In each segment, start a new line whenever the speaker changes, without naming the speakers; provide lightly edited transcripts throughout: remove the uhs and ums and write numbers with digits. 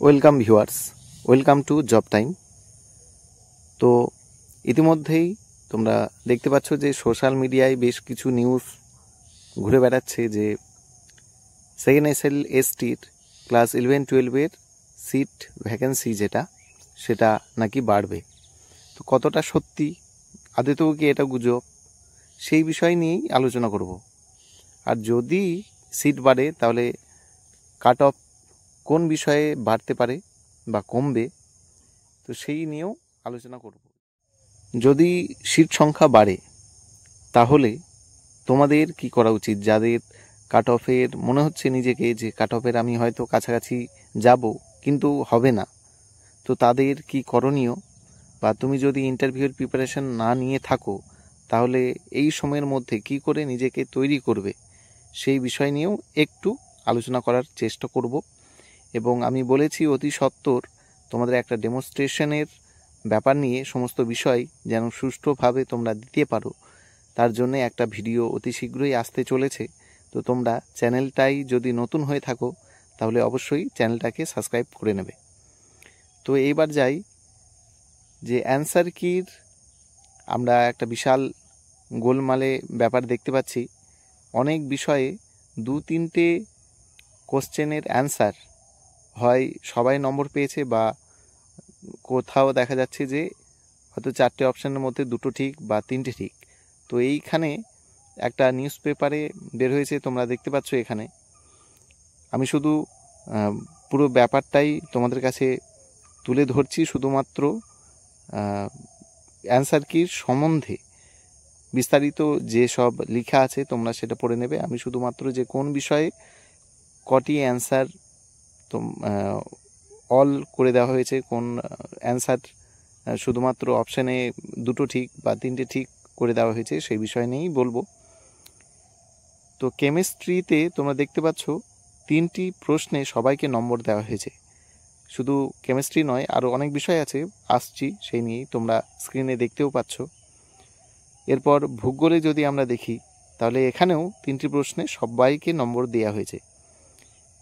Welcome viewers, welcome to job time. তো ইতিমধ্যেই তোমরা দেখতে পাচ্ছ যে সোশ্যাল মিডিয়ায় বেশ কিছু নিউজ ঘুরে বেড়াচ্ছে যে সেকেন্ড SLSTর ক্লাস 11-12-এর সিট ভ্যাকেন্সি সেটা নাকি বাড়বে। তো কতটা সত্যি, আদতেও কি এটা গুজব, সেই বিষয় নিয়েই আলোচনা করব। আর যদি সিট বাড়ে তাহলে কাট অফ কোন বিষয়ে বাড়তে পারে বা কমবে, তো সেই নিয়েও আলোচনা করব। যদি সিট সংখ্যা বাড়ে তাহলে তোমাদের কি করা উচিত? যাদের কাট অফের মনে হচ্ছে নিজেকে যে কাট অফের আমি হয়তো কাছাকাছি যাব কিন্তু হবে না, তো তাদের কি করণীয়? বা তুমি যদি ইন্টারভিউর প্রিপারেশন না নিয়ে থাকো তাহলে এই সময়ের মধ্যে কি করে নিজেকে তৈরি করবে, সেই বিষয় নিয়েও একটু আলোচনা করার চেষ্টা করব। এবং আমি বলেছি অতি সত্বর তোমাদের একটা ডেমনস্ট্রেশনের ব্যাপার নিয়ে সমস্ত বিষয় যেন সুষ্ঠুভাবে তোমরা দিতে পারো, তার জন্য একটা ভিডিও অতি শীঘ্রই আসতে চলেছে। তো তোমরা চ্যানেলটাই যদি নতুন হয়ে থাকো তাহলে অবশ্যই চ্যানেলটাকে সাবস্ক্রাইব করে নেবে। তো এইবার যাই যে অ্যান্সার কির আমরা একটা বিশাল গোলমালে ব্যাপার দেখতে পাচ্ছি। অনেক বিষয়ে 2-3টে কোশ্চেনের অ্যান্সার হয় সবাই নম্বর পেয়েছে বা কোথাও দেখা যাচ্ছে যে হয়তো 4টে অপশানের মধ্যে 2টো ঠিক বা 3টে ঠিক। তো এইখানে একটা নিউজ পেপারে বের হয়েছে, তোমরা দেখতে পাচ্ছ এখানে। আমি শুধু পুরো ব্যাপারটাই তোমাদের কাছে তুলে ধরছি, শুধুমাত্র অ্যান্সার কির সম্বন্ধে বিস্তারিত যে সব লেখা আছে তোমরা সেটা পড়ে নেবে। আমি শুধুমাত্র যে কোন বিষয়ে কটি অ্যান্সার অল করে দেওয়া হয়েছে, কোন অ্যান্সার শুধুমাত্র অপশানে 2টো ঠিক বা 3টে ঠিক করে দেওয়া হয়েছে, সেই বিষয় নিয়েই বলবো। তো কেমিস্ট্রিতে তোমরা দেখতে পাচ্ছ 3টি প্রশ্নে সবাইকে নম্বর দেওয়া হয়েছে। শুধু কেমিস্ট্রি নয়, আরও অনেক বিষয় আছে, আসছি সেই নিয়েই, তোমরা স্ক্রিনে দেখতেও পাচ্ছ। এরপর ভূগোলে যদি আমরা দেখি তাহলে এখানেও 3টি প্রশ্নে সবাইকে নম্বর দেওয়া হয়েছে।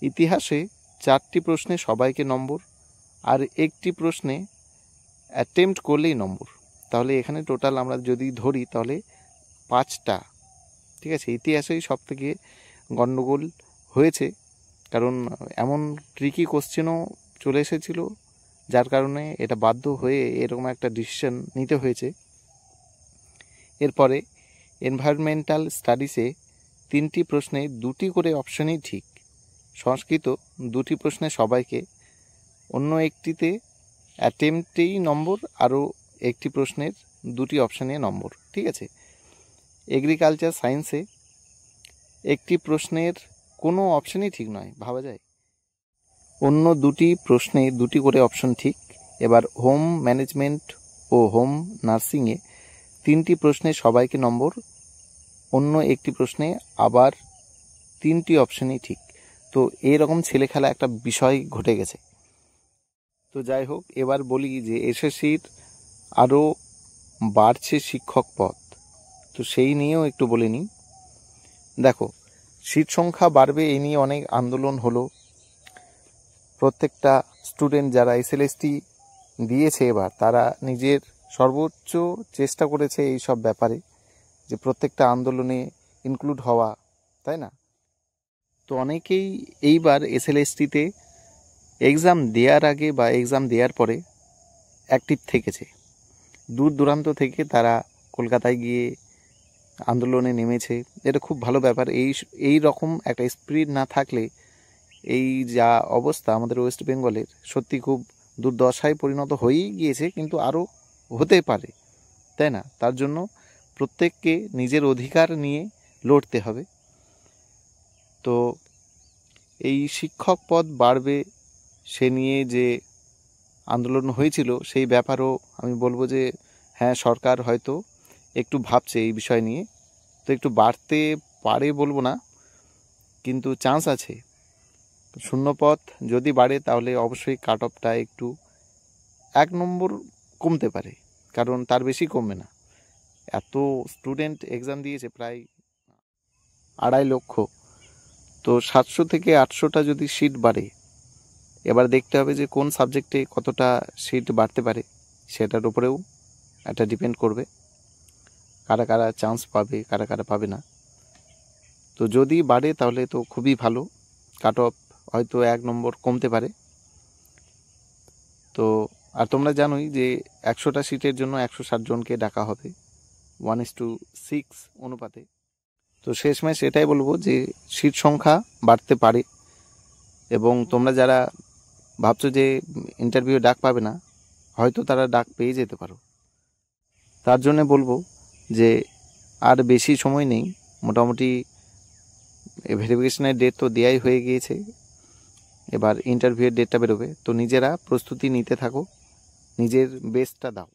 ইতিহাসে 4টি প্রশ্নে সবাইকে নম্বর, আর 1টি প্রশ্নে অ্যাটেম্পট করলেই নম্বর। তাহলে এখানে টোটাল আমরা যদি ধরি তাহলে 5টা। ঠিক আছে, ইতিহাসেই সব থেকে গণ্ডগোল হয়েছে, কারণ এমন ট্রিকি কোশ্চেনও চলে এসেছিল যার কারণে এটা বাধ্য হয়ে এরকম একটা ডিসিশন নিতে হয়েছে। এরপরে এনভায়রনমেন্টাল স্টাডিজে 3টি প্রশ্নে 2টি করে অপশনই ঠিক। সংস্কৃত 2টি প্রশ্নে সবাইকে, অন্য একটিতে অ্যাটেম্পটেই নম্বর, আরও 1টি প্রশ্নের 2টি অপশানে নম্বর। ঠিক আছে। এগ্রিকালচার সায়েন্সে 1টি প্রশ্নের কোনো অপশানই ঠিক নয়, ভাবা যায়। অন্য 2টি প্রশ্নে 2টি করে অপশন ঠিক। এবার হোম ম্যানেজমেন্ট ও হোম নার্সিংয়ে 3টি প্রশ্নে সবাইকে নম্বর, অন্য একটি প্রশ্নে আবার 3টি অপশানই ঠিক। তো এরকম ছেলেখেলা একটা বিষয় ঘটে গেছে। তো যাই হোক, এবার বলি যে এসএসসির আরও বাড়ছে শিক্ষক পদ, তো সেই নিয়েও একটু বলে নিই। দেখো, সিট সংখ্যা বাড়বে এই নিয়ে অনেক আন্দোলন হলো। প্রত্যেকটা স্টুডেন্ট যারা SLST দিয়েছে এবার তারা নিজের সর্বোচ্চ চেষ্টা করেছে এই সব ব্যাপারে, যে প্রত্যেকটা আন্দোলনে ইনক্লুড হওয়া, তাই না? তো অনেকেই এইবার SLSTতে এক্সাম দেওয়ার আগে বা এক্সাম দেওয়ার পরে অ্যাক্টিভ থেকেছে। দূর দূরান্ত থেকে তারা কলকাতায় গিয়ে আন্দোলনে নেমেছে। এটা খুব ভালো ব্যাপার। এই রকম একটা স্পিরিট না থাকলে এই যা অবস্থা আমাদের ওয়েস্ট বেঙ্গলের, সত্যি খুব দুর্দশায় পরিণত হয়েই গিয়েছে, কিন্তু আরও হতে পারে, তাই না? তার জন্য প্রত্যেককে নিজের অধিকার নিয়ে লড়তে হবে। তো এই শিক্ষক পদ বাড়বে সে নিয়ে যে আন্দোলন হয়েছিল সেই ব্যাপারও আমি বলবো যে হ্যাঁ, সরকার হয়তো একটু ভাবছে এই বিষয় নিয়ে। তো একটু বাড়তে পারে বলবো না, কিন্তু চান্স আছে। শূন্যপদ যদি বাড়ে তাহলে অবশ্যই কাট অফটা একটু 1 নম্বর কমতে পারে, কারণ তার বেশি কমবে না। এত স্টুডেন্ট এক্সাম দিয়েছে, প্রায় 2.5 লক্ষ। তো 700 থেকে 800টা যদি সিট বাড়ে এবার দেখতে হবে যে কোন সাবজেক্টে কতটা সিট বাড়তে পারে, সেটার উপরেও একটা ডিপেন্ড করবে কারা কারা চান্স পাবে, কারা কারা পাবে না। তো যদি বাড়ে তাহলে তো খুবই ভালো, কাট অফ হয়তো 1 নম্বর কমতে পারে। তো আর তোমরা জানোই যে 100টা সিটের জন্য 160 জনকে ডাকা হবে 1:6 অনুপাতে। তো শেষমেশ এটাই বলবো যে সিট সংখ্যা বাড়তে পারে, এবং তোমরা যারা ভাবছো যে ইন্টারভিউ ডাক পাবে না, হয়তো তারা ডাক পেয়ে যেতে পারো। তার জন্য বলবো যে আর বেশি সময় নেই, মোটামুটি ভেরিফিকেশনের ডেট তো দেওয়াই হয়ে গিয়েছে, এবার ইন্টারভিউয়ের ডেটটা বেরোবে। তো নিজেরা প্রস্তুতি নিতে থাকো, নিজের বেস্টটা দাও।